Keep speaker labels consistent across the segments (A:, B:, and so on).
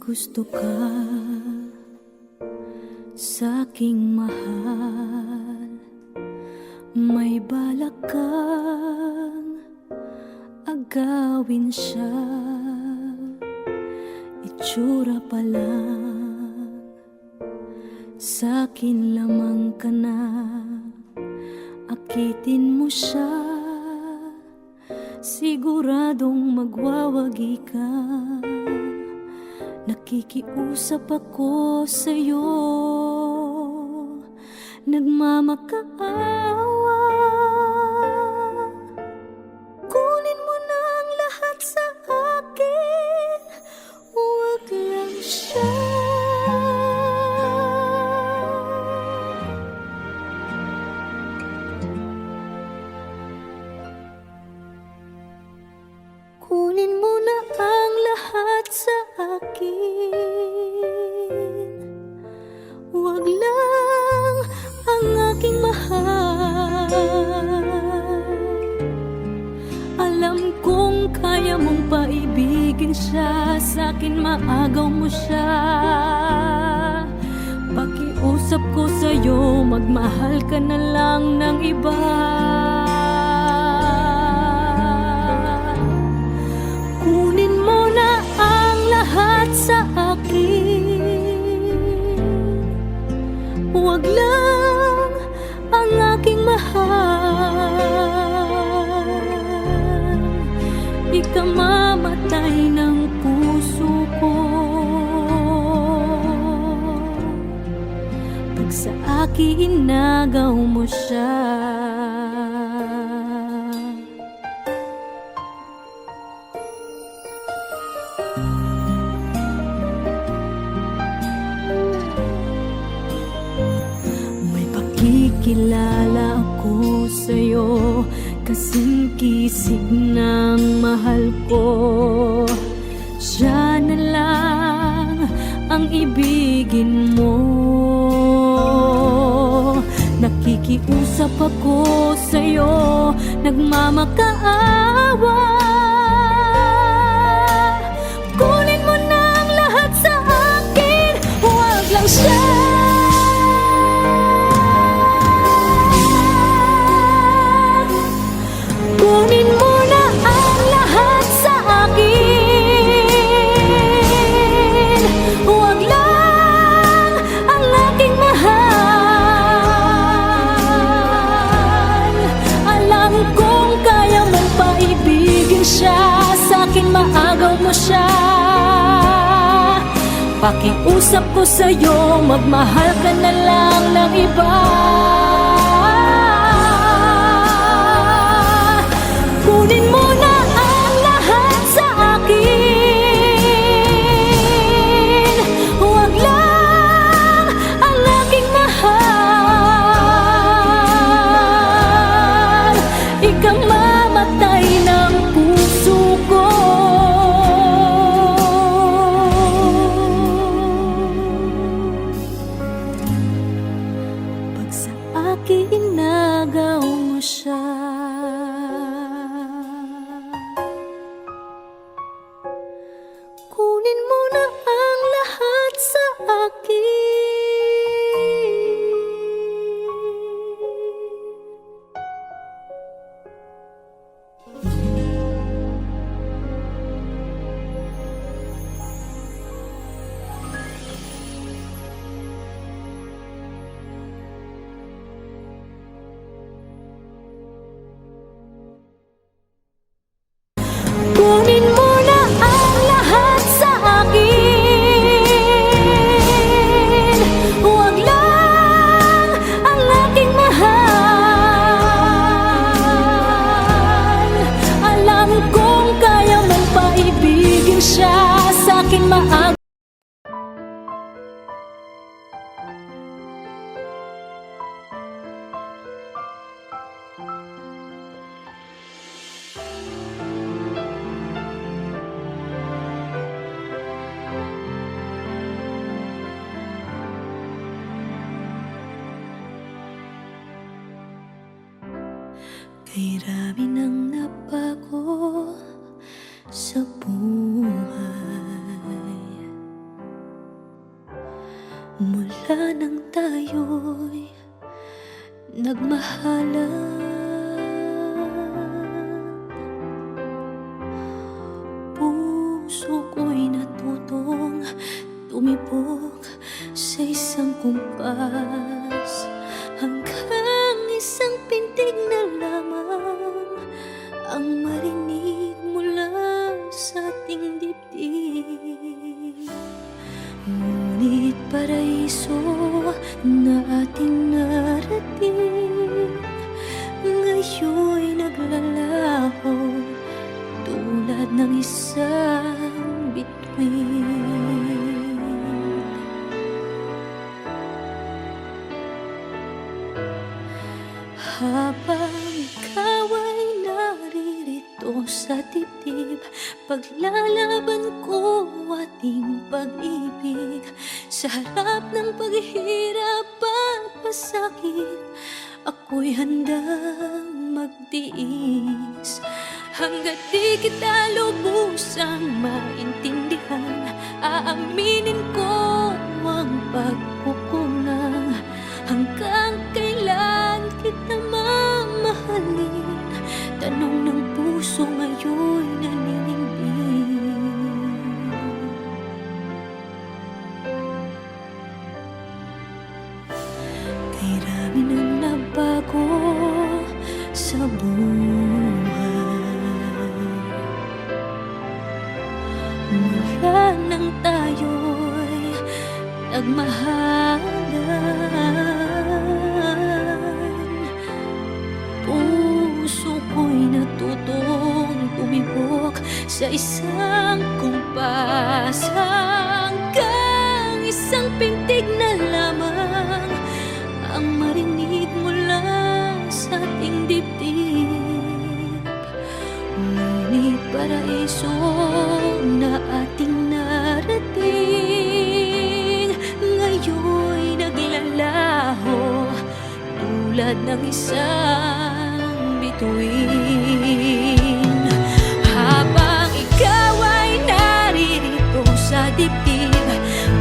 A: gusto ka sa'king mahal, may balak kang agawin siya. Itsura pa lang, sa'kin lamang ka na. Akitin mo siya, siguradong magwawagi ka. Nakikiusap ako sa'yo, nagmamakaawa. Kunin mo na ang lahat sa akin, huwag lang siya. Kunin mo na ang lahat sa akin, huwag lang ang aking mahal. Alam kong kaya mong paibigin siya, sa'kin maagaw mo siya. Pakiusap ko sa'yo, magmahal ka na lang ng iba. Kunin mo na ang lahat sa akin, huwag lang ang aking mahal. Ikamamatay ng puso ko pag sa akin inagaw mo siya. Kilala ako sa'yo, kasing kisig ng mahal ko. Siya na lang ang ibigin mo. Nakikiusap ako sa'yo, nagmamakaawa. Kunin mo na ang lahat sa akin, huwag lang siya. Kunin mo na ang lahat sa akin, huwag lang ang aking mahal. Alam kong kaya mong paibigin siya, sa'kin maagaw mo siya. Pakiusap ko sa'yo, magmahal ka na lang ng iba. Kunin mo na ang lahat sa akin, huwag lang ang aking mahal. Ikamamatay ng puso ko pag sa akin inagaw mo siya. Kunin mo na ang lahat sa akin. Kunin mo na ang lahat sa akin, huwag lang ang aking mahal. Alam kong kaya mong paibigin siya, sa'kin maagaw. Kay rami ng nabago sa buhay, Habang ikaw ay naririto sa dibdib, paglalaban ko ating pag-ibig. Sa harap ng paghihirap at pasakit, ako'y handang magtiis. Hanggat di kita lubusang maintindihan, aaminin ko ang pagkukulang. Hanggang kailan kita mamahalin? Tanong ng puso ngayon'y naninindig. Kay rami nang nabago sa buhay, mula nang tayo'y nagmahalan. Puso ko'y natutong tumibok sa isang kumpas, hanggang isang pintig na lamang ang marinig mula sa ating dibdib. Ngunit paraiso na ating narating, ngayon'y naglalaho tulad ng isang bituin. Habang ikaw ay naririto sa dibdib,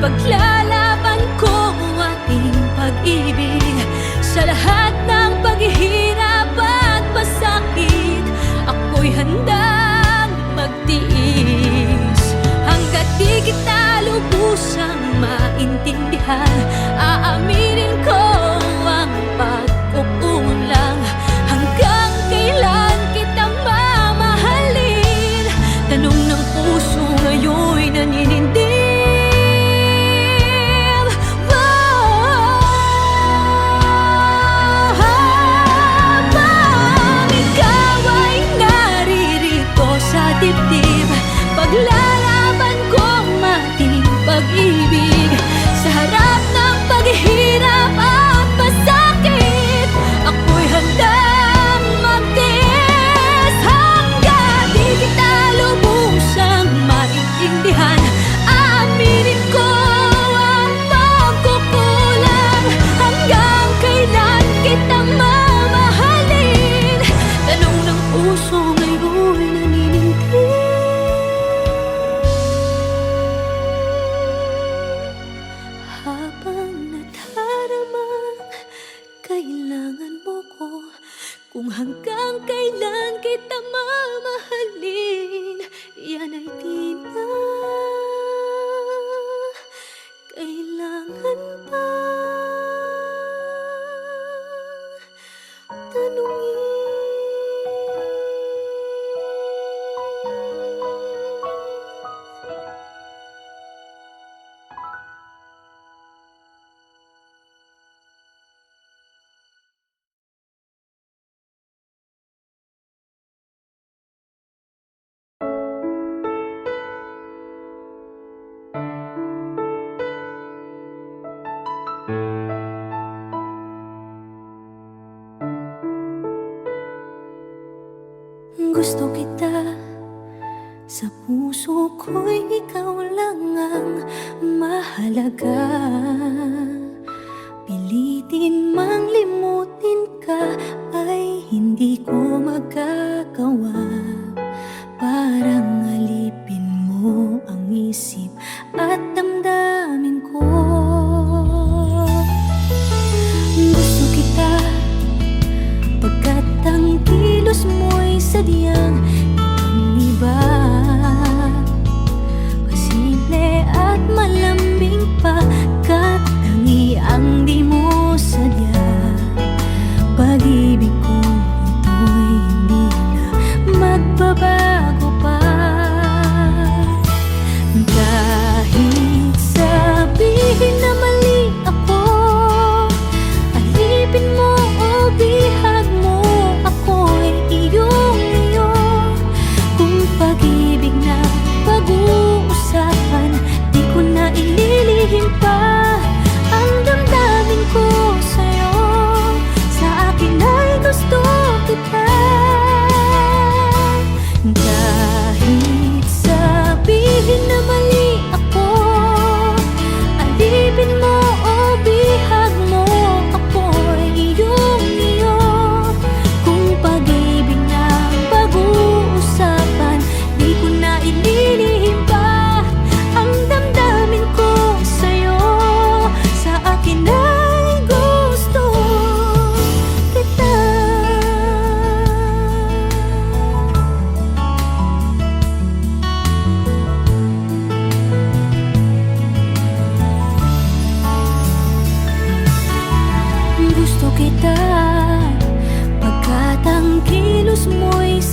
A: paglalaban ko ating pag-ibig. Sa lahat ng paghihirap at pasakit, ako'y handang magtiis. Hanggat di kita lubusang maintindihan, aaminin ko ang pagkukulang. Hanggang kailan kita mamahalin? Tanong ng puso ngayon'y naninindig. Habang ikaw ay naririto sa dibdib, paglalaban ko ating pag-ibig. Sa harap ng paghihirap at pasakit, ako'y handang magtiis. Hanggang di kita lubusang maintindihan, aaminin ko ang pagkukulang. Hanggang kailan kita mamahalin? Tanong ng puso ngayon'y naninindig. Habang nadaramang kailangan mo ko, kung hanggang kailan kita mamahalin, yan ay di na kailangan pa tanungin. Gusto kita, sa puso ko'y ikaw lang ang mahalaga. Pilitin mang limutin ka ay hindi ko magagawa. Parang alipin mo ang isip at damdamin ko. Gusto kita, pagkat ang kilos mo'y sadyang ibang-iba. Pasimple at malambing pa, kat tangi ang di mo sadya. Pag-ibig ko ito'y hindi na magbabago pa. Kahit sabihin na mali ako, alipin mo o bihag mo, ako'y iyong-iyo.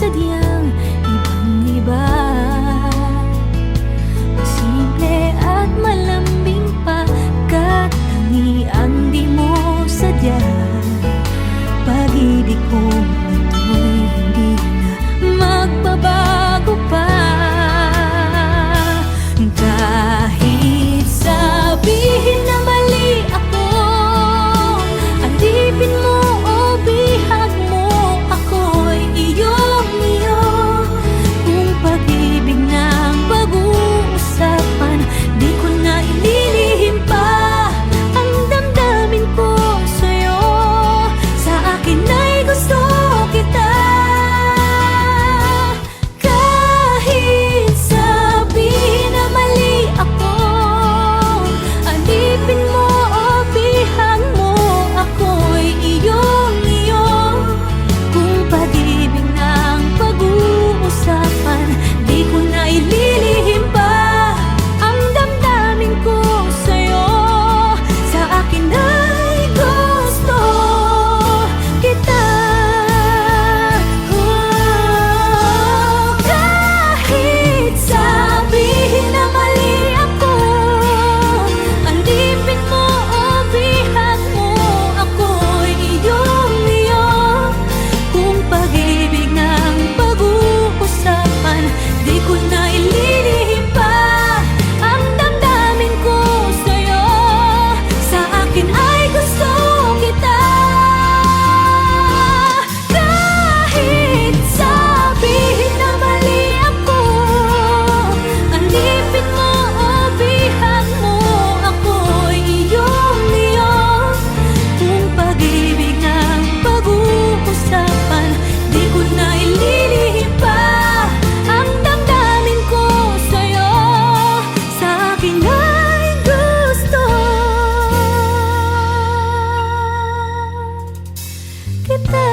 A: sadyang ibang-iba. Simple at malambing pa, katangiang di mo sadya. Pag-ibig kong ito'y hindi na magbabago pa. Kahit sabihin na mali ako, alipin mo o bihag mo, ako'y iyong-iyo. Kung pag-ibig ng pag-uusapan, di ko na ililihim pa ang damdamin ko sa'yo. Sa akin ay gusto kita. Kahit sabihin na mali ako, alipin mo o bihag mo, ako'y iyong-iyo. Kung pag-ibig ng pag-uusapan, di ko na ililihim pa ang damdamin ko sa'yo. Sa akin ay gusto kita. Kahit sabihin na mali ako, alipin mo o bihag mo, ako'y iyong-iyo. Kung pag-ibig ng pag-uusapan, di ko na ililihim pa ang damdamin ko sa'yo. Sa akin ay gusto kita. Kahit sabihin na mali ako, alipin mo o bihag mo, ako'y iyong-iyo. Kung pag-ibig ng pag-uusapan, di ko na ililihim pa ang damdamin ko sa'yo. Sa akin ay gusto kita.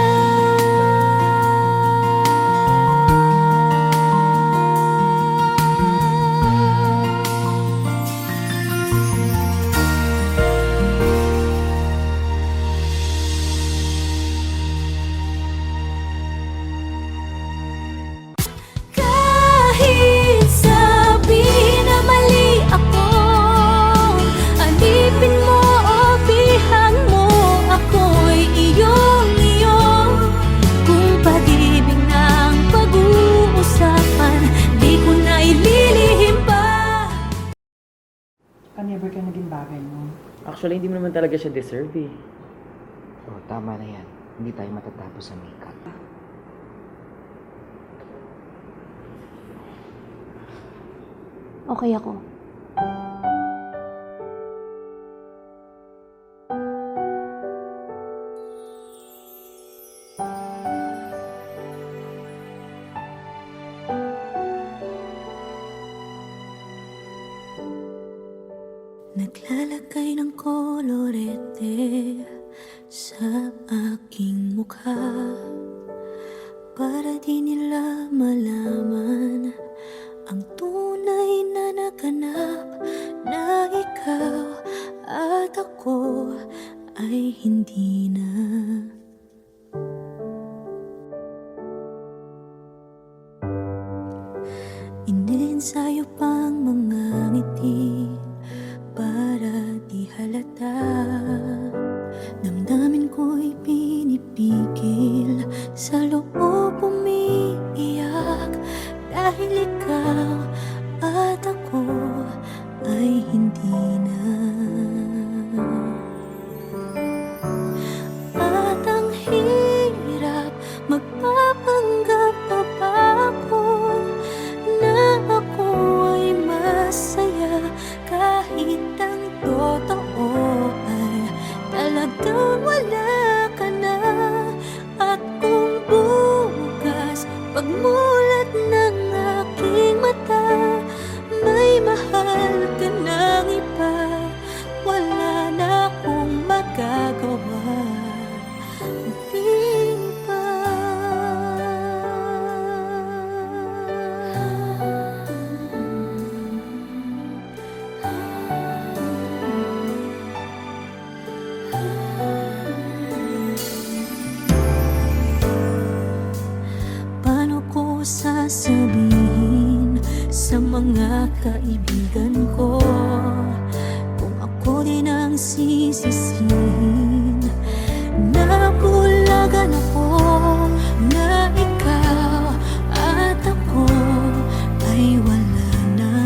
A: Kahit sabihin na mali ako, alipin mo o bihag mo, ako'y iyong-iyo. Kung pag-ibig ng pag-uusapan, di ko na ililihim pa.
B: Never ka naging bagay mo.
C: Actually, hindi mo naman talaga siya deserve eh.
D: Oh, tama na yan. Hindi tayo matatapos sa makeup.
A: Okay ako. Naglalagay ng kolorete sa aking mukha para di nila malaman ang tunay na naganap, na ikaw at ako ay hindi na. Iniensayo pang mga ngiti para di halata. Damdamin ko'y pinipigil, sa loob umiiyak, dahil ikaw at ako ay hindi na. At ang hirap, magpapanggap pa ba ako na ako ay masaya, kahit ang totoo ay talagang wala ka na. At kung bukas pagmulat ng aking mata, may mahal ka ng iba, wala na akong magagawa. Di ba? Paano sa mga kaibigan ko. Kung ako din ang sisisihin, nabulagan ako na ikaw at ako ay wala na.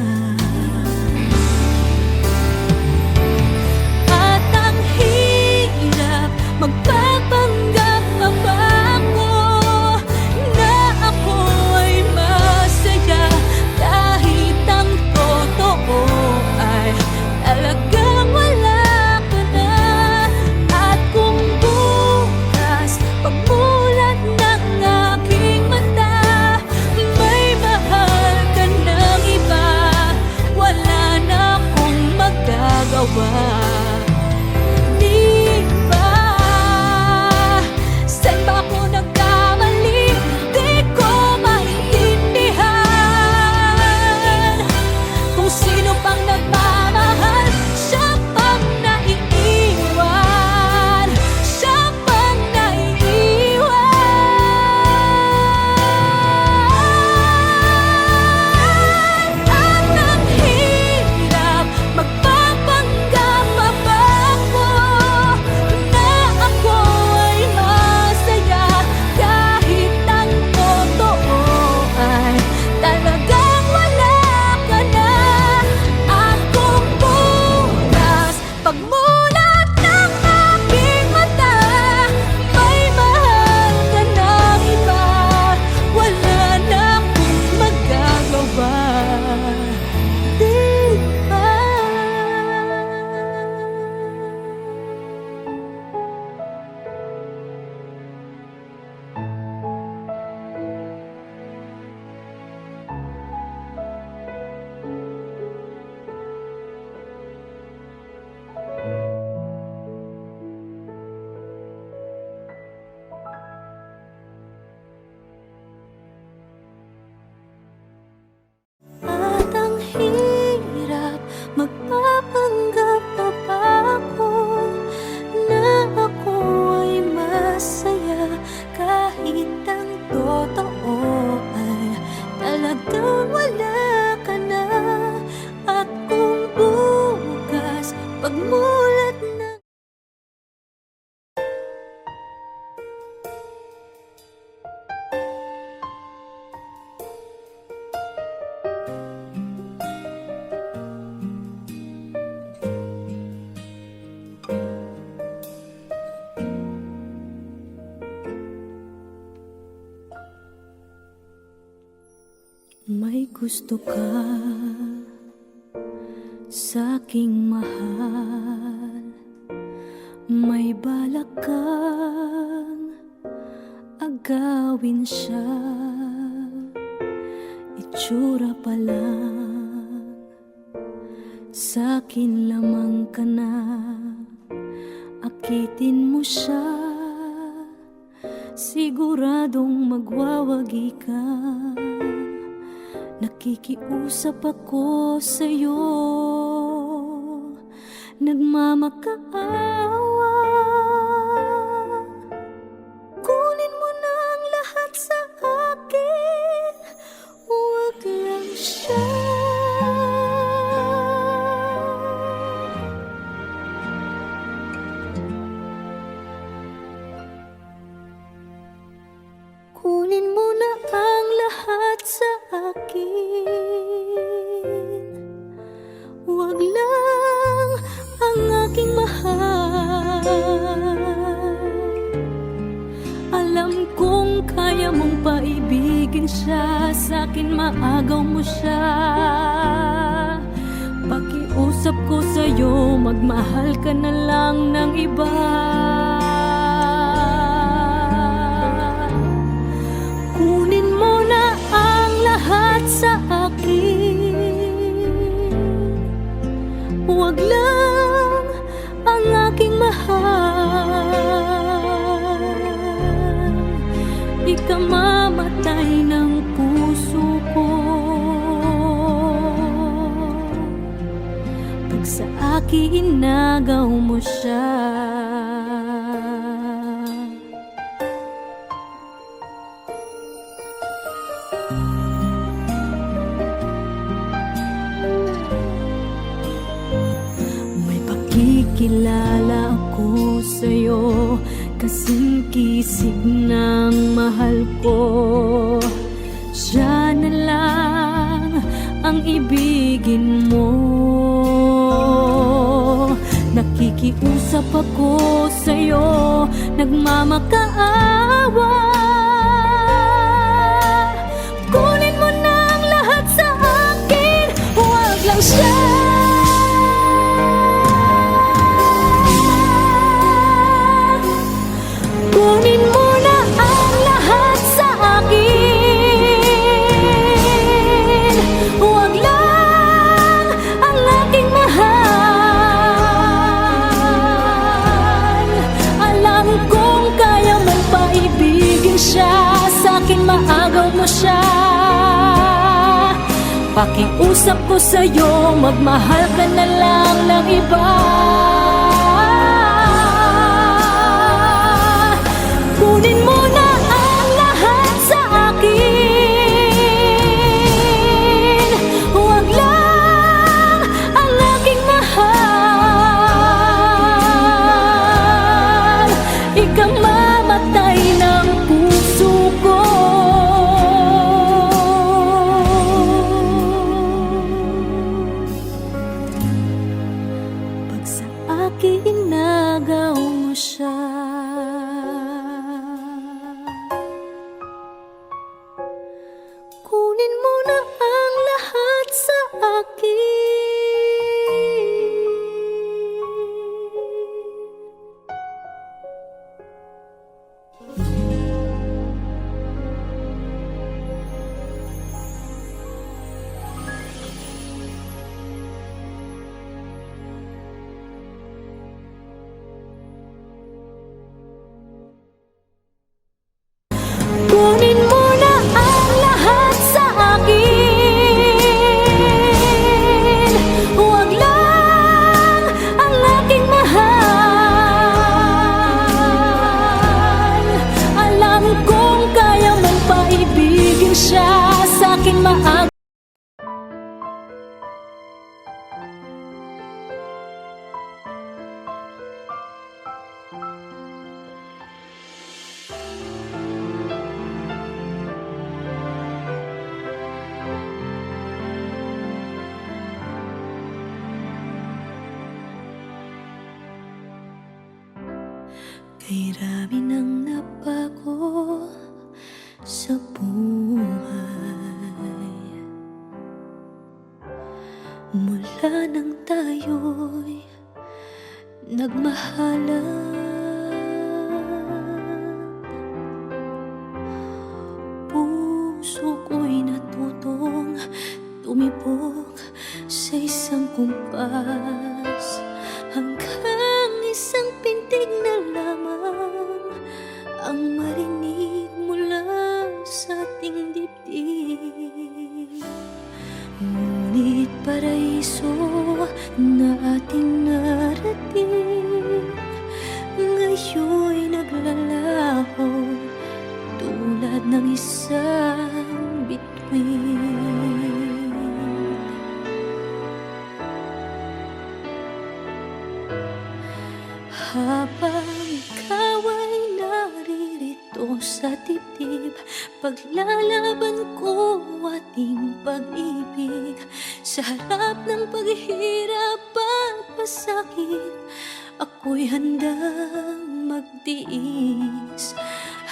A: At ang hirap magpapanggap pa ba ako na ako ay masaya kahit ang totoo ay talagang wala ka na. At kung bukas pagmulat ng aking mata may mahal ka ng iba, wala na akong magagawa. Di ba? Saan ba ako nagkamali? Di ko maintindihan. Kung sino pang nagmamahal, siya pang naiiwan. Siya pang naiiwan. At ang hirap magpapanggap pa ba ako na ako ay masaya kahit ang totoo ay talagang wala ka na. At kung bukas pagmulat ng aking mata may mahal ka ng iba, wala na akong magagawa. Di ba? At ang hirap magpapanggap pa ba ako na ako ay masaya kahit ang totoo ay talagang wala ka na. At kung bukas pagmulat ng may gusto ka sa aking mahal, may balak kang agawin siya. Itsura pa lang sa'kin lamang ka na, akitin mo siya, siguradong magwawagi ka. Nakikiusap ako sa'yo, nagmamakaawa. Kunin mo na ang lahat sa akin, huwag lang siya. Kunin mo na ang lahat sa akin, huwag lang ang aking mahal. Alam kong kaya mong paibigin siya, sa'kin maagaw mo siya. Pakiusap ko sa'yo, magmahal ka na lang ng iba. Kunin mo na ang lahat sa akin, huwag lang ang aking mahal. Ikamamatay ng puso ko pag sa akin inagaw mo siya. nagpakilala ako sa'yo, kasing kisig ng mahal ko. Siya na lang ang ibigin mo. Nakikiusap ako sa'yo, nagmamakaawa. Kunin mo na ang lahat sa akin, huwag lang siya. Kunin mo na ang lahat sa akin, huwag lang ang aking mahal. Alam kong kaya mong paibigin siya, sa'kin maagaw mo siya. Pakiusap ko sa'yo, magmahal ka na lang ng iba. Kunin mo na ang lahat sa akin, huwag lang ang aking mahal. Ikang mamatay ng puso ko. Pag sa akin nagaw mo siya. Kunin mo na ang lahat sa akin. Kunin mo na ang lahat sa akin, huwag lang ang aking mahal. Alam kong kaya mong paibigin siya, sa'kin maagaw. Kay rami nang nabago sa buhay, mula nang tayo'y nagmahalan. Puso ko'y natutong tumibok sa isang kumpas, hanggang isang pintig na lamang ang marinig mula sa ating dibdib. Ngunit paraiso na ating narating, ngayon'y naglalaho tulad ng isang bituin. Habang ikaw ay naririto sa dibdib, paglalaban ko ating pag-ibig. Sa harap ng paghihirap at pasakit, ako'y handang magtiis.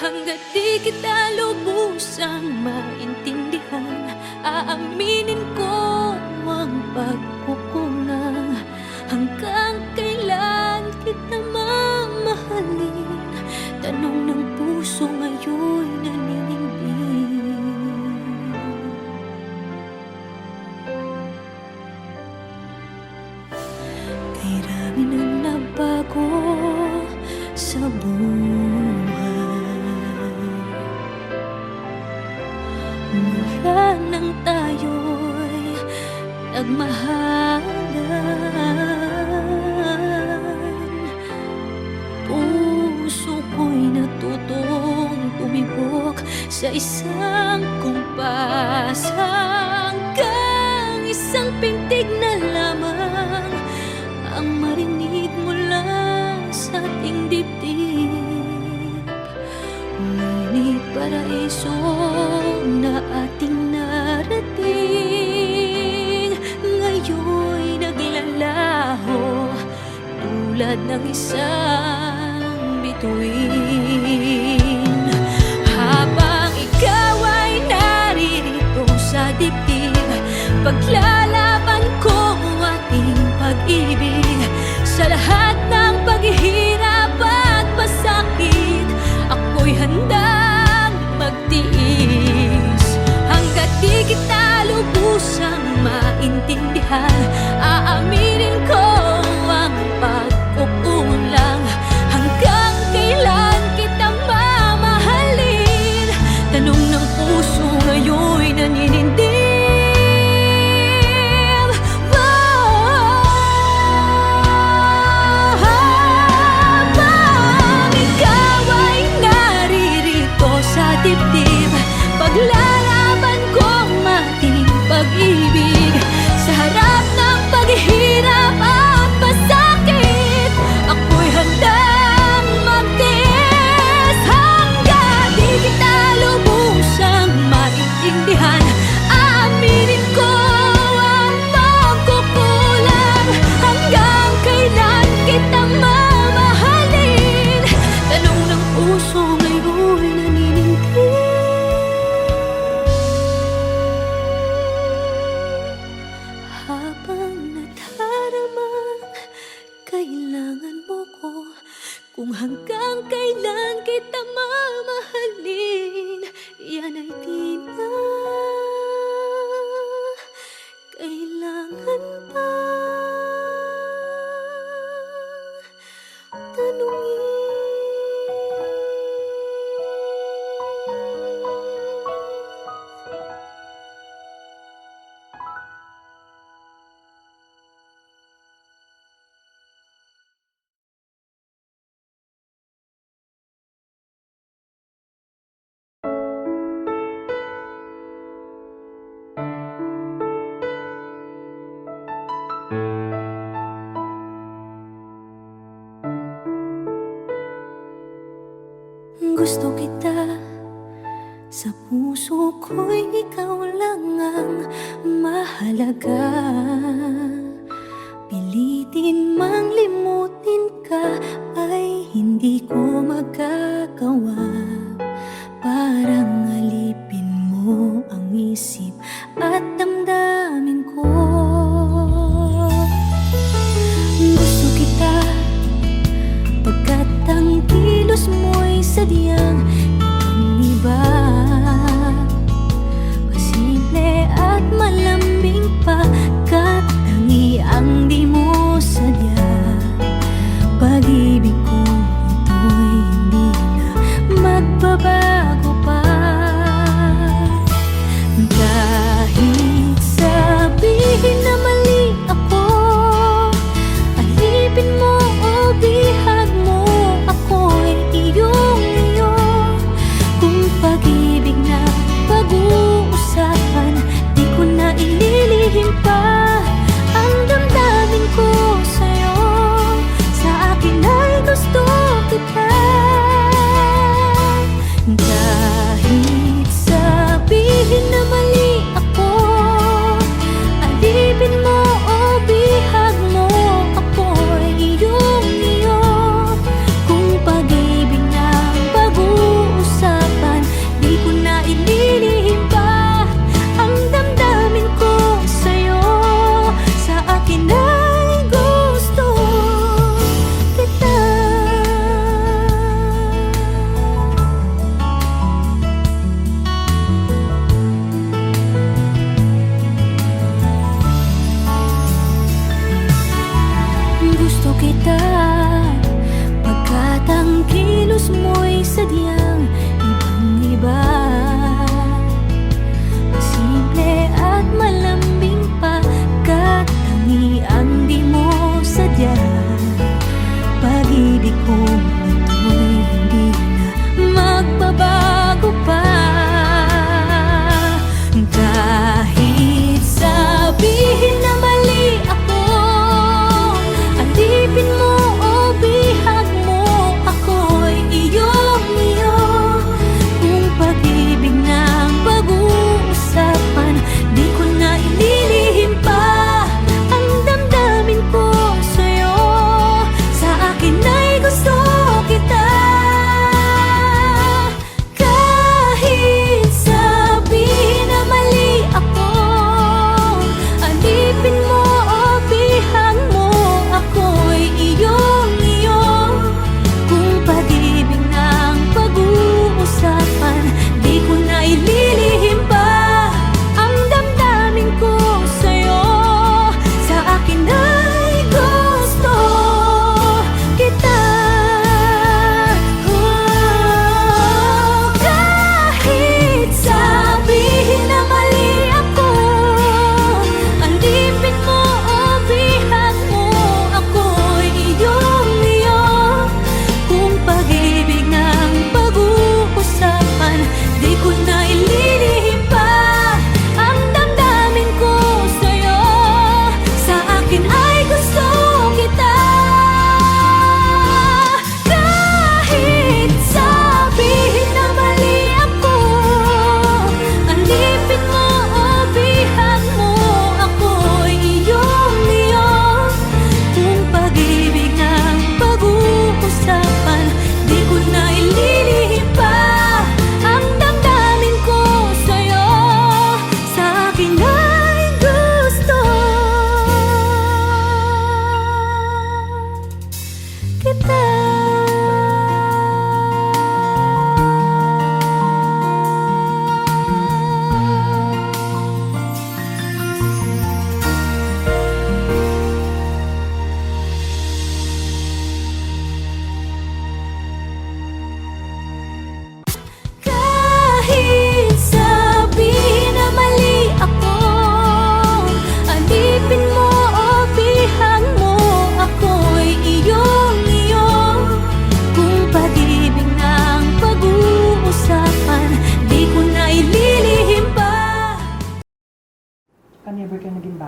A: Hanggat di kita lubusang maintindihan, aaminin ko ang pagkukulang. Hanggang kailan kita mamahalin? Tanong ng puso ngayon'y naninindig. Kay rami nang nabago sa buhay, mula nang tayo'y nagmahalan. Puso ko'y natutong tumibok sa isang kumpas, hanggang isang pintig na lamang ang marinig mula paraiso na ating narating, ngayon'y naglalaho tulad ng isang bituin. Habang ikaw ay naririto sa dibdib, paglalaban ko ang ating pag-ibig. Sa lahat ng paghihirap at pasakit, ako'y handang magtiis. Hanggat di kita lubusang maintindihan, aaminin ko ang pagkukulang. Hanggang kailan kita mamahalin? Tanong ng puso ngayon'y naninindig. Habang ikaw ay naririto sa dibdib, paglalaban ko ang ating pag-ibig. Sa harap ng paghihirap at pasakit, ako'y handang magtiis. Hanggang di kita lubusang maintindihan, aaminin ko ang pagkukulang. Hanggang kailan kita mamahalin? Tanong ng puso ngayon'y naninindig. Habang nadaramang kailangan mo ko, kung hanggang kailan kita mamahalin, yan ay di na kailangan pa tanungin. Gusto kita, sa puso ko'y ikaw lang ang mahalaga. Pilitin mang limutin ka ay hindi ko magagawa. Parang alipin mo ang isip at damdamin ko. Gusto kita pagkat ang kilos mo'y sadyang ibang-iba. Masimple at malambing pa, kat tangi ang di mo sadya. Pag-ibig ko ito'y hindi na magbabago pa.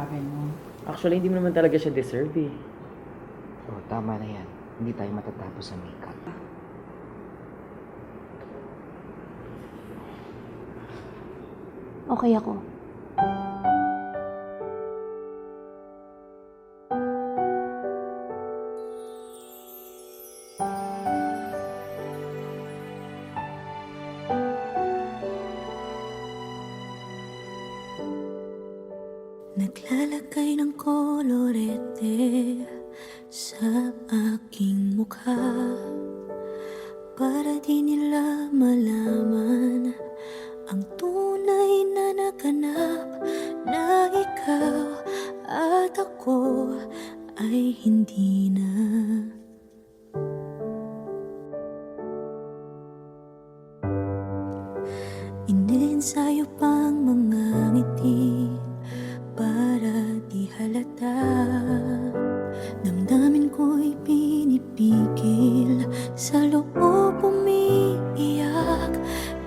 B: bagay mo.
C: Actually, hindi mo naman talaga siya deserve eh.
D: Oo, tama na yan. Hindi tayo matatapos sa makeup.
A: Okay ako. Naglalagay ng kolorete sa aking mukha para di nila malaman ang tunay na naganap, na ikaw at ako ay hindi na. Inensayo pang mga ngiti para di halata. Damdamin ko'y pinipigil, sa loob umiiyak,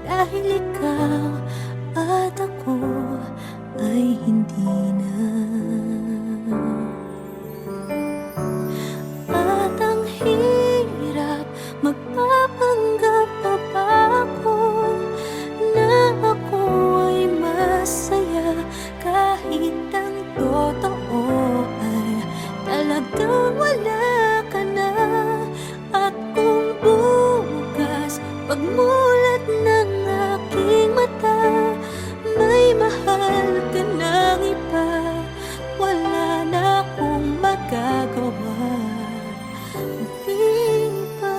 A: dahil ikaw at ako ay hindi na. At ang hirap, magpapanggap pa ba ako na ako ay masaya, kahit ang totoo ay talagang wala ka na. At kung bukas pagmulat ng aking mata, may mahal ka ng iba, wala na akong magagawa. Di ba?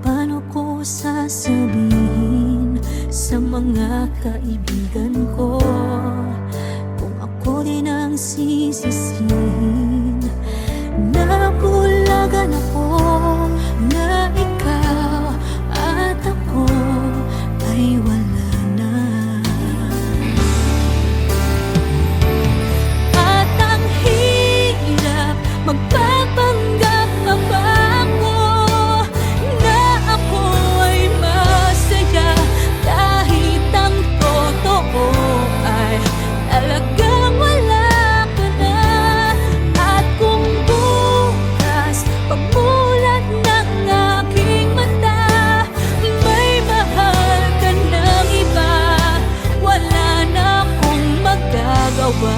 A: Paano ko sasabihin sa mga kaibigan ko kung ako din ang sisisihin? Nabulagan ako na ikaw at ako ay wala na. At ang hirap, magpapanggap pa ba ako na ako ay masaya, kahit ang totoo ay talagang wala ka na. At kung bukas pagmulat ng aking mata, may mahal ka ng iba, wala na akong magagawa.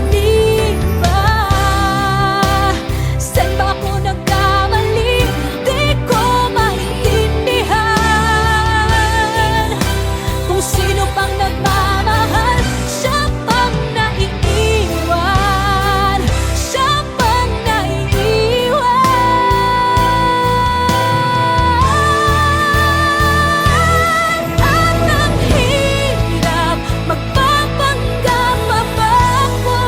A: Di ba? Saan ba ako nagkamali? Di ko maintindihan. Kung sino pang nagmamahal, siya pang naiiwan, siya pang naiiwan. At ang hirap, magpapanggap pa ba ako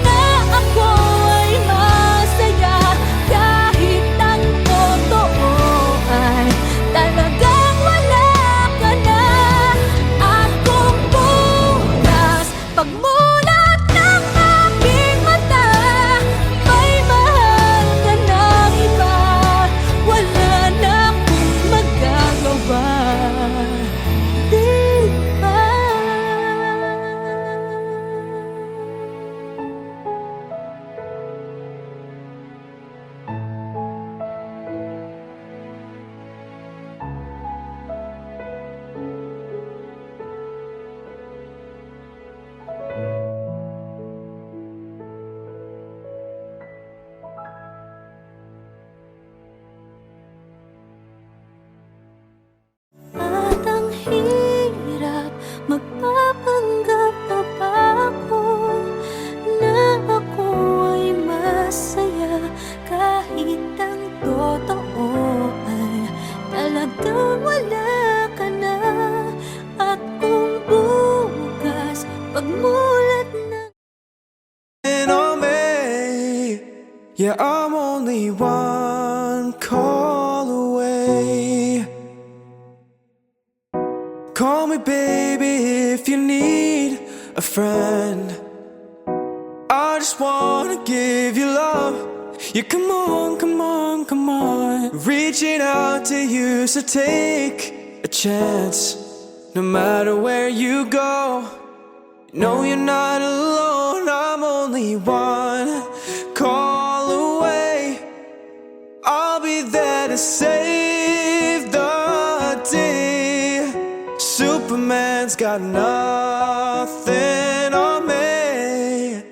A: na ako ay masaya, kahit ang totoo ay talagang wala ka na. At kung bukas pagmulat ng aking mata, may mahal ka ng iba, wala na akong magagawa. Di ba? At ang hirap, magpapanggap pa ba ako na ako ay masaya, kahit ang totoo ay talagang wala ka na. At kung bukas pagmulat ng
E: on me. Yeah, I'm only one call away. Call me baby if you need a friend. I just wanna give you love. Yeah, come on, come on, come on. Reaching out to you, so take a chance. No matter where you go, no, you're not alone. I'm only one call away. I'll be there to save the day. Superman's got nothing on me.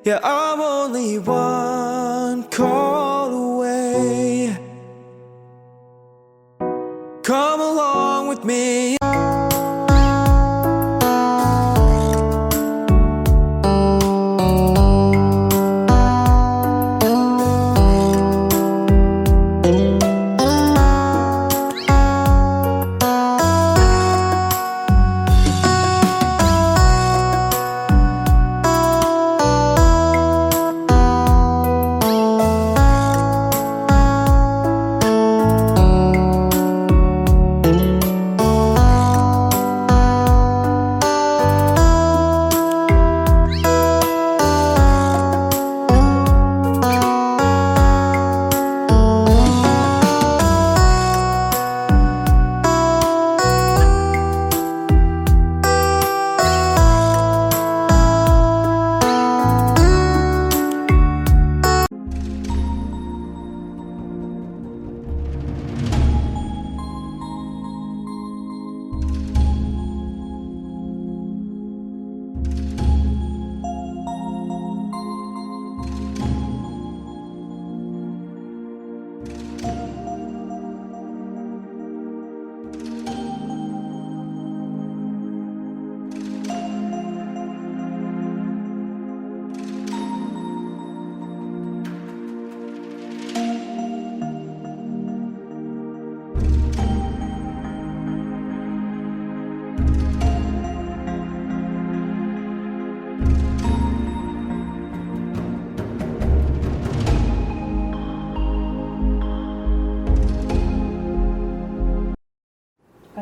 E: Yeah, I'm only one call away. Come along with me.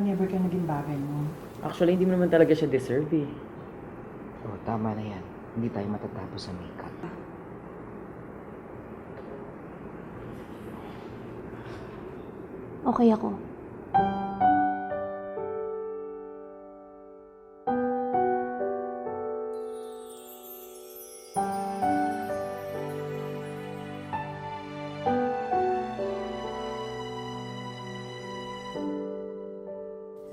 B: Never ka naging bagay mo.
C: Actually, hindi mo naman talaga siya deserve eh.
D: Oh, tama na yan. Hindi tayo matatapos sa makeup.
A: Okay ako.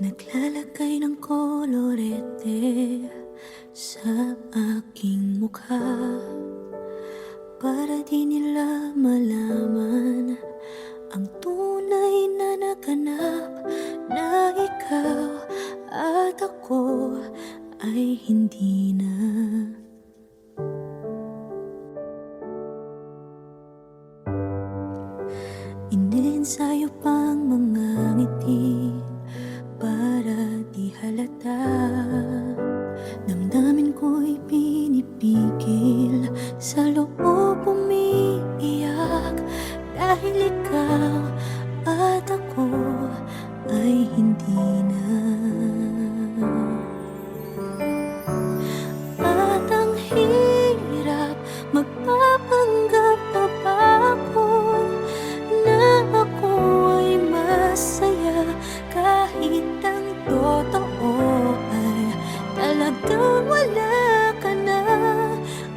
A: Naglalagay ng kolorete sa aking mukha para di nila malaman ang tunay na naganap, na ikaw at ako ay hindi na. Iniensayo pang mga ngiti para di halata. Damdamin ko'y pinipigil, sa loob umiiyak, dahil ikaw at ako ay hindi na. At ang hirap, magpapanggap pa ba ako na ako ay masaya, kahit ang totoo ay talagang wala ka na.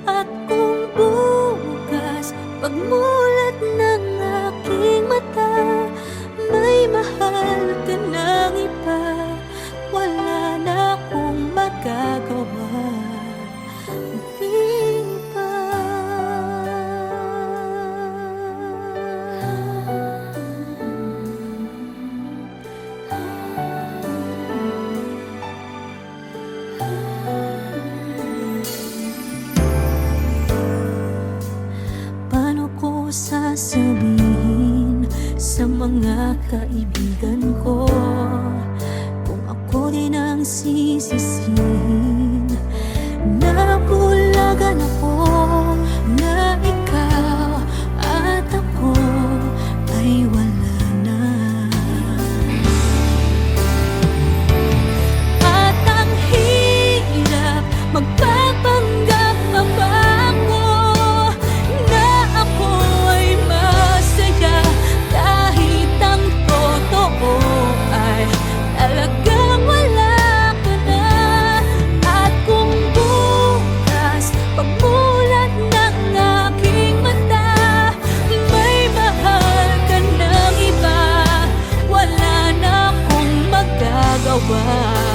A: At kung bukas pagmulat ng aking mata, may mahal ka ng iba, wala na akong magagawa. Di ba? Paano ko sasabihin sa mga kaibigan ko kung ako din ang sisisihin? Nabulagan ako na ikaw at ako ay wala na. ba?